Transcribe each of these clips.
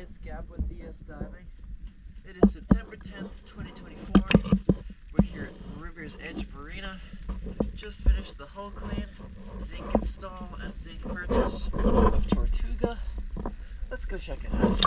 it's Gab with DS Diving. It is September 10th, 2024. We're here at River's Edge Marina. Just finished the hull clean, zinc install, and zinc purchase of Tortuga. Let's go check it out.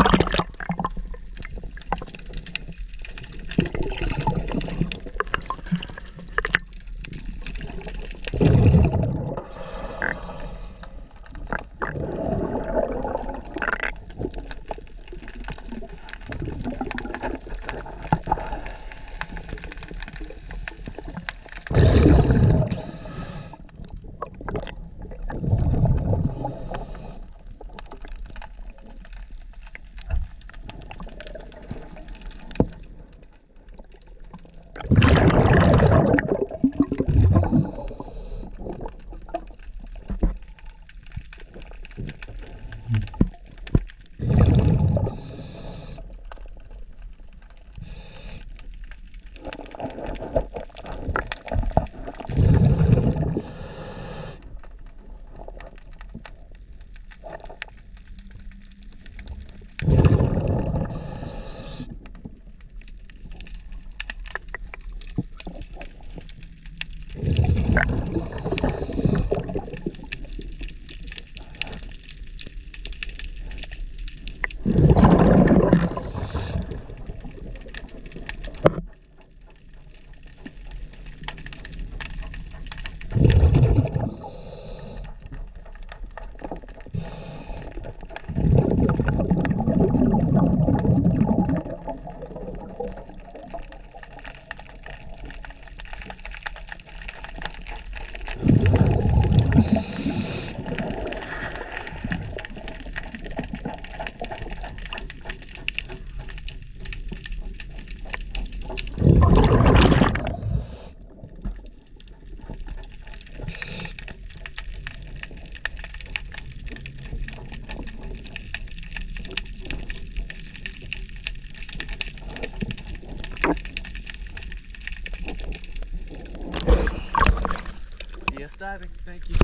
DS Diving, thank you.